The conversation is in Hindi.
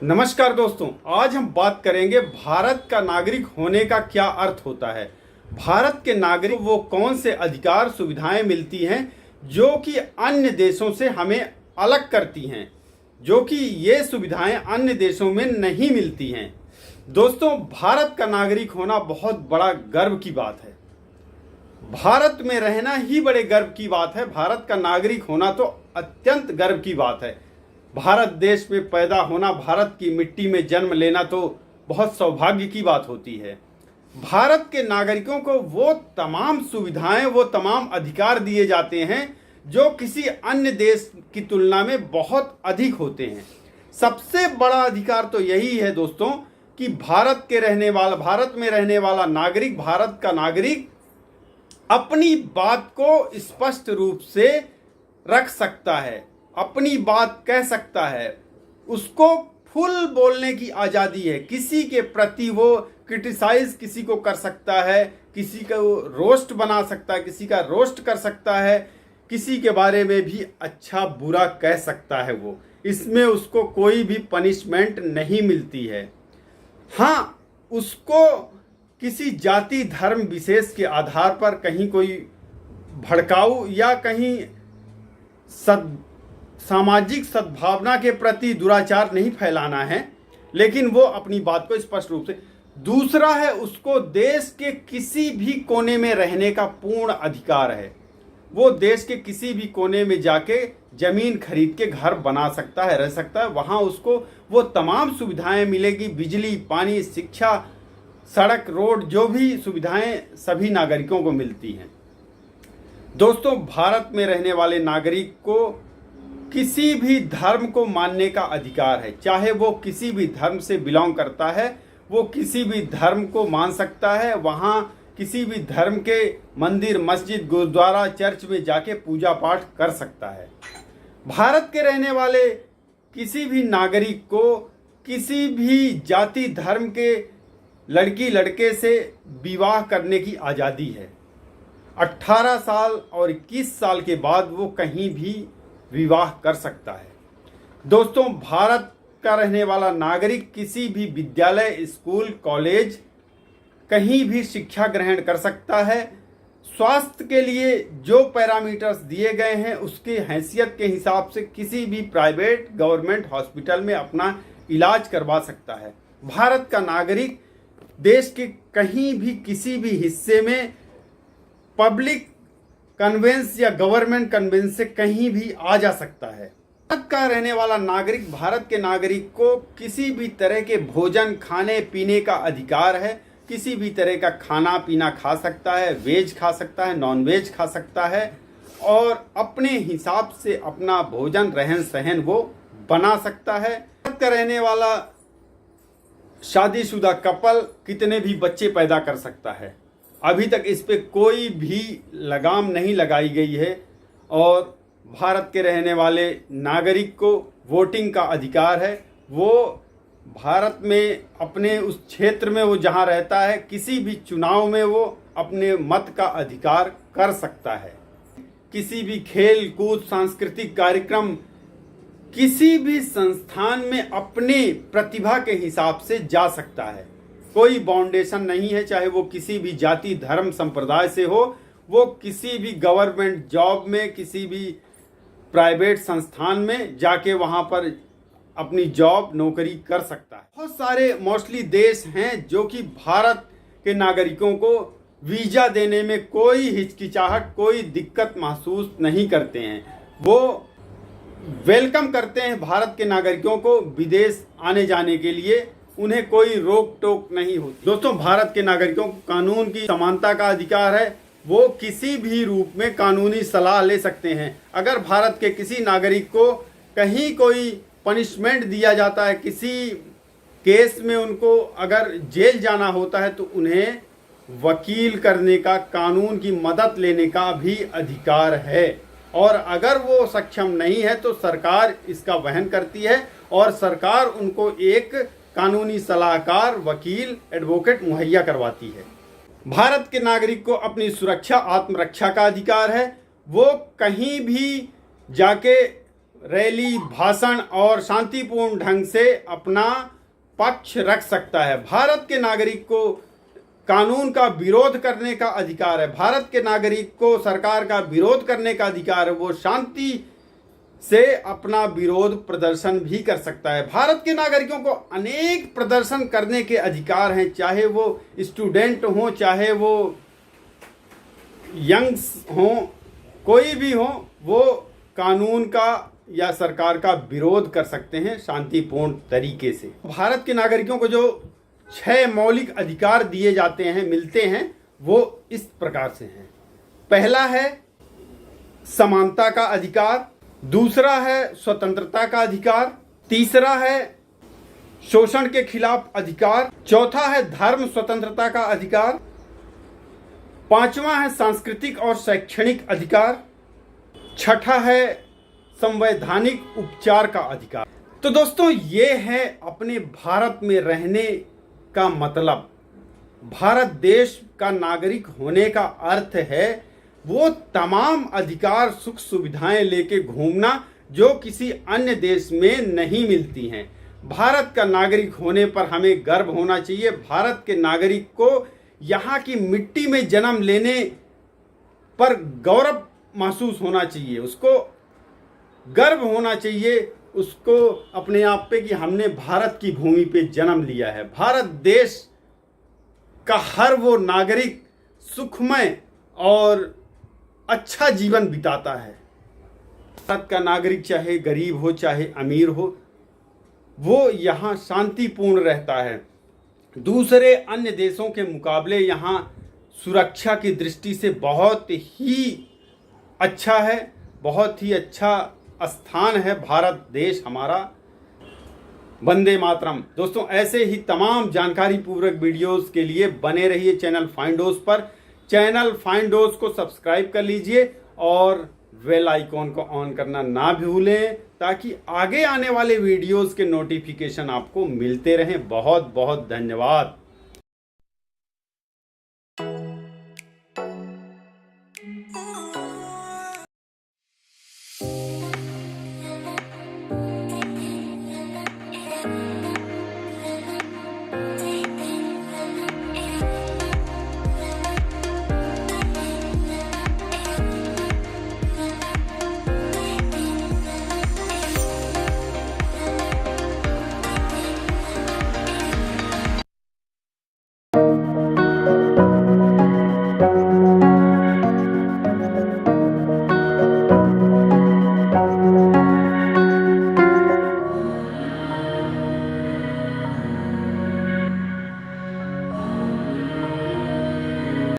नमस्कार दोस्तों, आज हम बात करेंगे भारत का नागरिक होने का क्या अर्थ होता है। भारत के नागरिक वो कौन से अधिकार सुविधाएं मिलती हैं जो कि अन्य देशों से हमें अलग करती हैं, जो कि ये सुविधाएं अन्य देशों में नहीं मिलती हैं। दोस्तों, भारत का नागरिक होना बहुत बड़ा गर्व की बात है। भारत में रहना ही बड़े गर्व की बात है। भारत का नागरिक होना तो अत्यंत गर्व की बात है। भारत देश में पैदा होना, भारत की मिट्टी में जन्म लेना तो बहुत सौभाग्य की बात होती है। भारत के नागरिकों को वो तमाम सुविधाएं, वो तमाम अधिकार दिए जाते हैं जो किसी अन्य देश की तुलना में बहुत अधिक होते हैं। सबसे बड़ा अधिकार तो यही है दोस्तों कि भारत में रहने वाला नागरिक, भारत का नागरिक अपनी बात को स्पष्ट रूप से रख सकता है, अपनी बात कह सकता है, उसको फुल बोलने की आज़ादी है। किसी के प्रति वो क्रिटिसाइज किसी को कर सकता है, किसी को रोस्ट बना सकता है, किसी का रोस्ट कर सकता है, किसी के बारे में भी अच्छा बुरा कह सकता है। वो इसमें उसको कोई भी पनिशमेंट नहीं मिलती है। हाँ, उसको किसी जाति धर्म विशेष के आधार पर कहीं कोई भड़काऊ या कहीं सामाजिक सद्भावना के प्रति दुराचार नहीं फैलाना है, लेकिन वो अपनी बात को स्पष्ट रूप से। दूसरा है, उसको देश के किसी भी कोने में रहने का पूर्ण अधिकार है। वो देश के किसी भी कोने में जाके जमीन खरीद के घर बना सकता है, रह सकता है। वहाँ उसको वो तमाम सुविधाएं मिलेगी, बिजली, पानी, शिक्षा, सड़क, रोड, जो भी सुविधाएं सभी नागरिकों को मिलती हैं। दोस्तों, भारत में रहने वाले नागरिक को किसी भी धर्म को मानने का अधिकार है। चाहे वो किसी भी धर्म से बिलोंग करता है, वो किसी भी धर्म को मान सकता है। वहाँ किसी भी धर्म के मंदिर, मस्जिद, गुरुद्वारा, चर्च में जाके पूजा पाठ कर सकता है। भारत के रहने वाले किसी भी नागरिक को किसी भी जाति धर्म के लड़की लड़के से विवाह करने की आज़ादी है। 18 साल और 21 साल के बाद वो कहीं भी विवाह कर सकता है। दोस्तों, भारत का रहने वाला नागरिक किसी भी विद्यालय, स्कूल, कॉलेज, कहीं भी शिक्षा ग्रहण कर सकता है। स्वास्थ्य के लिए जो पैरामीटर्स दिए गए हैं उसके हैसियत के हिसाब से किसी भी प्राइवेट, गवर्नमेंट हॉस्पिटल में अपना इलाज करवा सकता है। भारत का नागरिक देश के कहीं भी किसी भी हिस्से में पब्लिक कन्वेंस या गवर्नमेंट कन्वेंस से कहीं भी आ जा सकता है। भारत का रहने वाला नागरिक, भारत के नागरिक को किसी भी तरह के भोजन, खाने पीने का अधिकार है। किसी भी तरह का खाना पीना खा सकता है, वेज खा सकता है, नॉन वेज खा सकता है, और अपने हिसाब से अपना भोजन, रहन सहन वो बना सकता है। भारत का रहने वाला शादीशुदा कपल कितने भी बच्चे पैदा कर सकता है। अभी तक इस पे कोई भी लगाम नहीं लगाई गई है। और भारत के रहने वाले नागरिक को वोटिंग का अधिकार है। वो भारत में अपने उस क्षेत्र में वो जहाँ रहता है, किसी भी चुनाव में वो अपने मत का अधिकार कर सकता है। किसी भी खेल कूद, सांस्कृतिक कार्यक्रम, किसी भी संस्थान में अपने प्रतिभा के हिसाब से जा सकता है। कोई बाउंडेशन नहीं है, चाहे वो किसी भी जाति धर्म संप्रदाय से हो। वो किसी भी गवर्नमेंट जॉब में, किसी भी प्राइवेट संस्थान में जाके वहाँ पर अपनी जॉब नौकरी कर सकता है। बहुत सारे मोस्टली देश हैं जो कि भारत के नागरिकों को वीज़ा देने में कोई हिचकिचाहट, कोई दिक्कत महसूस नहीं करते हैं। वो वेलकम करते हैं भारत के नागरिकों को विदेश आने जाने के लिए। उन्हें कोई रोक टोक नहीं होती। दोस्तों, भारत के नागरिकों को कानून की समानता का अधिकार है। वो किसी भी रूप में कानूनी सलाह ले सकते हैं। अगर भारत के किसी नागरिक को कहीं कोई पनिशमेंट दिया जाता है, किसी केस में उनको अगर जेल जाना होता है, तो उन्हें वकील करने का, कानून की मदद लेने का भी अधिकार है। और अगर वो सक्षम नहीं है तो सरकार इसका वहन करती है और सरकार उनको एक कानूनी सलाहकार, वकील, एडवोकेट मुहैया करवाती है। भारत के नागरिक को अपनी सुरक्षा, आत्मरक्षा का अधिकार है। वो कहीं भी जाके रैली, भाषण और शांतिपूर्ण ढंग से अपना पक्ष रख सकता है। भारत के नागरिक को कानून का विरोध करने का अधिकार है। भारत के नागरिक को सरकार का विरोध करने का अधिकार है। वो शांति से अपना विरोध प्रदर्शन भी कर सकता है। भारत के नागरिकों को अनेक प्रदर्शन करने के अधिकार हैं, चाहे वो स्टूडेंट हो, चाहे वो यंग्स हो, कोई भी हो, वो कानून का या सरकार का विरोध कर सकते हैं शांतिपूर्ण तरीके से। भारत के नागरिकों को जो 6 मौलिक अधिकार दिए जाते हैं, मिलते हैं, वो इस प्रकार से हैं। पहला है समानता का अधिकार, दूसरा है स्वतंत्रता का अधिकार, तीसरा है शोषण के खिलाफ अधिकार, चौथा है धर्म स्वतंत्रता का अधिकार, पांचवा है सांस्कृतिक और शैक्षणिक अधिकार, छठा है संवैधानिक उपचार का अधिकार। तो दोस्तों, ये है अपने भारत में रहने का मतलब। भारत देश का नागरिक होने का अर्थ है वो तमाम अधिकार, सुख सुविधाएं लेके घूमना जो किसी अन्य देश में नहीं मिलती हैं। भारत का नागरिक होने पर हमें गर्व होना चाहिए। भारत के नागरिक को यहाँ की मिट्टी में जन्म लेने पर गौरव महसूस होना चाहिए, उसको गर्व होना चाहिए, उसको अपने आप पे कि हमने भारत की भूमि पे जन्म लिया है। भारत देश का हर वो नागरिक सुखमय और अच्छा जीवन बिताता है। भारत का नागरिक चाहे गरीब हो चाहे अमीर हो, वो यहाँ शांतिपूर्ण रहता है। दूसरे अन्य देशों के मुकाबले यहाँ सुरक्षा की दृष्टि से बहुत ही अच्छा है, बहुत ही अच्छा स्थान है भारत देश हमारा। वंदे मातरम। दोस्तों, ऐसे ही तमाम जानकारी पूर्वक वीडियोस के लिए बने रहिए चैनल फाइंडोज पर। चैनल फाइंडोज को सब्सक्राइब कर लीजिए और बेल आइकॉन को ऑन करना ना भूलें, ताकि आगे आने वाले वीडियोस के नोटिफिकेशन आपको मिलते रहें। बहुत बहुत धन्यवाद।